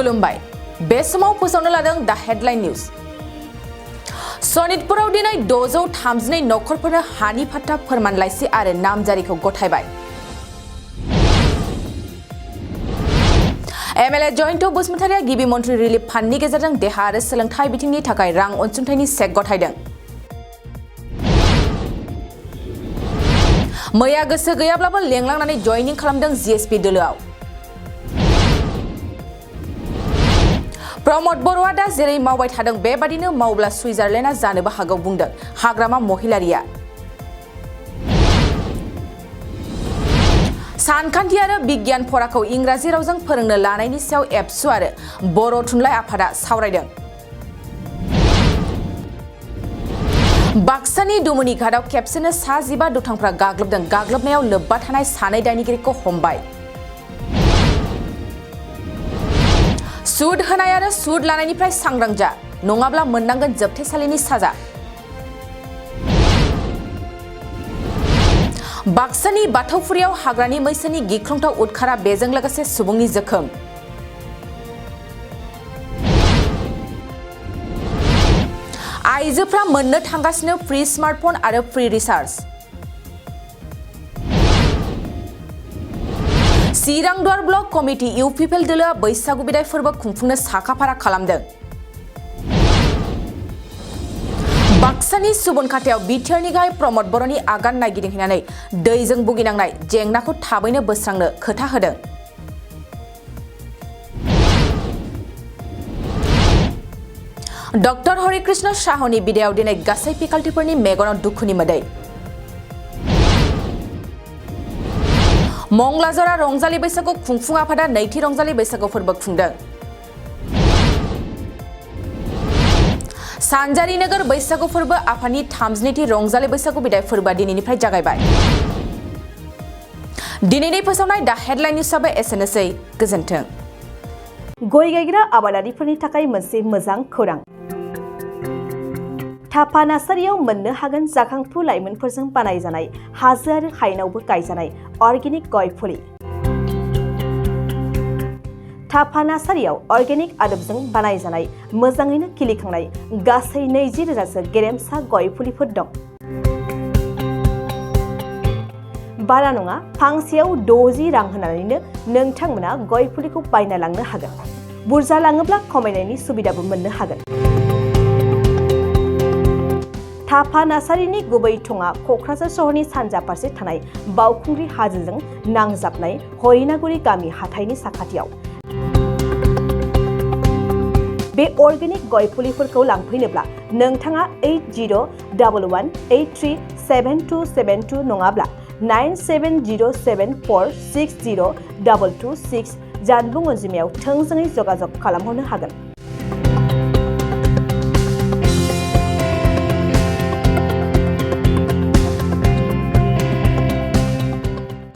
खुलुमबाय बे समाव फोसावनो लादों दा हेडलाइन न्यूज सनितपुराव दिनै 632 नखरफोरनो हानि फाट्टा फोरमानलाइसि आरो नामजारिखौ गथायबाय एमएलए जयन्त बसुमतारिया गिबि मन्त्रि रिलिफ फान्डनि गेजेरजों देहा आरो सोलोंथाइ बिथिंनि थाखाय रां अनसुंथाइनि चेक गथायदों मैया गोसो गैयाब्लाबो लेंलांनानै जयनिं खालामदों जीएसपी दोलोआव प्रमद बर'आ दा जेरै मावबाय थादों बेबादिनो मावब्ला सुइजारलेन्डआ जानोबो हागौ बुंदों हाग्रामा महिलारिया सानखान्थि आरो बिगियान फराखौ इंराजि रावजों फोरोंनो लानायनि सायाव एबसु आरो बर' थुनलाइ आफादा सावरायदों बाक्सानि दुमुनि घाटआव खेबसेनो 15 दुथांफ्रा गाग्लोबदों गाग्लोबनायाव लोब्बा थानाय सानै दायनिगिरिखौ हमबाय सुद होनाय आरो सुद लानायनिफ्राय सांग्रां जा नङाब्ला मोननांगोन जोबथेसालिनि साजा बाक्सानि बाथौफुरियाव हाग्रानि मैसोनि गिख्रंथाव उदखारा बेजों लोगोसे सुबुंनि जोखोम आइजोफ्रा मोननो थांगासिनो फ्री स्मार्टफन आरो फ्री रिचार्ज चिरांदुवार ब्लक कमिटि इउपिपिएल दोलोआ बैसागु बिदाय फोरबो खुंफुंनो साखाफारा खालामदों बाक्सानि सुबनखाथायाव बिटिआरनि गाहाय प्रमद बर'नि आगान नागिरहैनानै दैजों भुगिनांनाय जेंनाखौ थाबैनो बोस्रांनो खोथा होदों डक्टर हरिकृष्ण साहनि बिदायाव दिनै गासै फेकाल्टिफोरनि मेगनाव दुखुनि मोदै मंगलाजरा रंजालि बैसागु खुंफुं आफादा नैथि रंजालि बैसागु फोरबो खुंदों सानजारि नोगोर बैसागु फोरबो आफादनि 32थि रंजालि बैसागु बिदाय फोरबोआ दिनैनिफ्राय जागायबाय दिनैनि फोसावनाय दा हेडलाइन न्यूजआबो एसेनोसै गोजोन्थों गय गायग्रा आबादारिफोरनि थाखाय मोनसे मोजां खौरां थापा नार्सारियाव मोननो हागोन जाखांफु लाइमोनफोरजों बानायजानाय हाजो आरो हायेनावबो गायजानाय अर्गेनिक गय फुलि थापा नार्सारियाव अर्गेनिक आदबजों बानायजानाय मोजाङैनो खिलिखांनाय गासै 20,000सो गेरेमसा गय फुलिफोर दं बारा नङा फांसेयाव 60 रां होनानैनो नोंथांमोना गय फुलिखौ बायना लांनो हागोन बुरजा लाङोब्ला खमायनायनि सुबिदाबो मोननो हागोन थापा नार्सारिनि गुबै थङा क'क्राझार सहरनि सानजा फारसे थानाय बावखुंग्रि हाजोजों नांजाबनाय हरिनागुरि गामि हाथाइनि साखाथियाव बे अर्गेनिक गय फुलिफोरखौ लांफैनोब्ला नोंथाङा 8011837272 नङाब्ला 9707460226 जानबुं अनजिमायाव थोंजोङै जगाजग खालामहरनो हागोन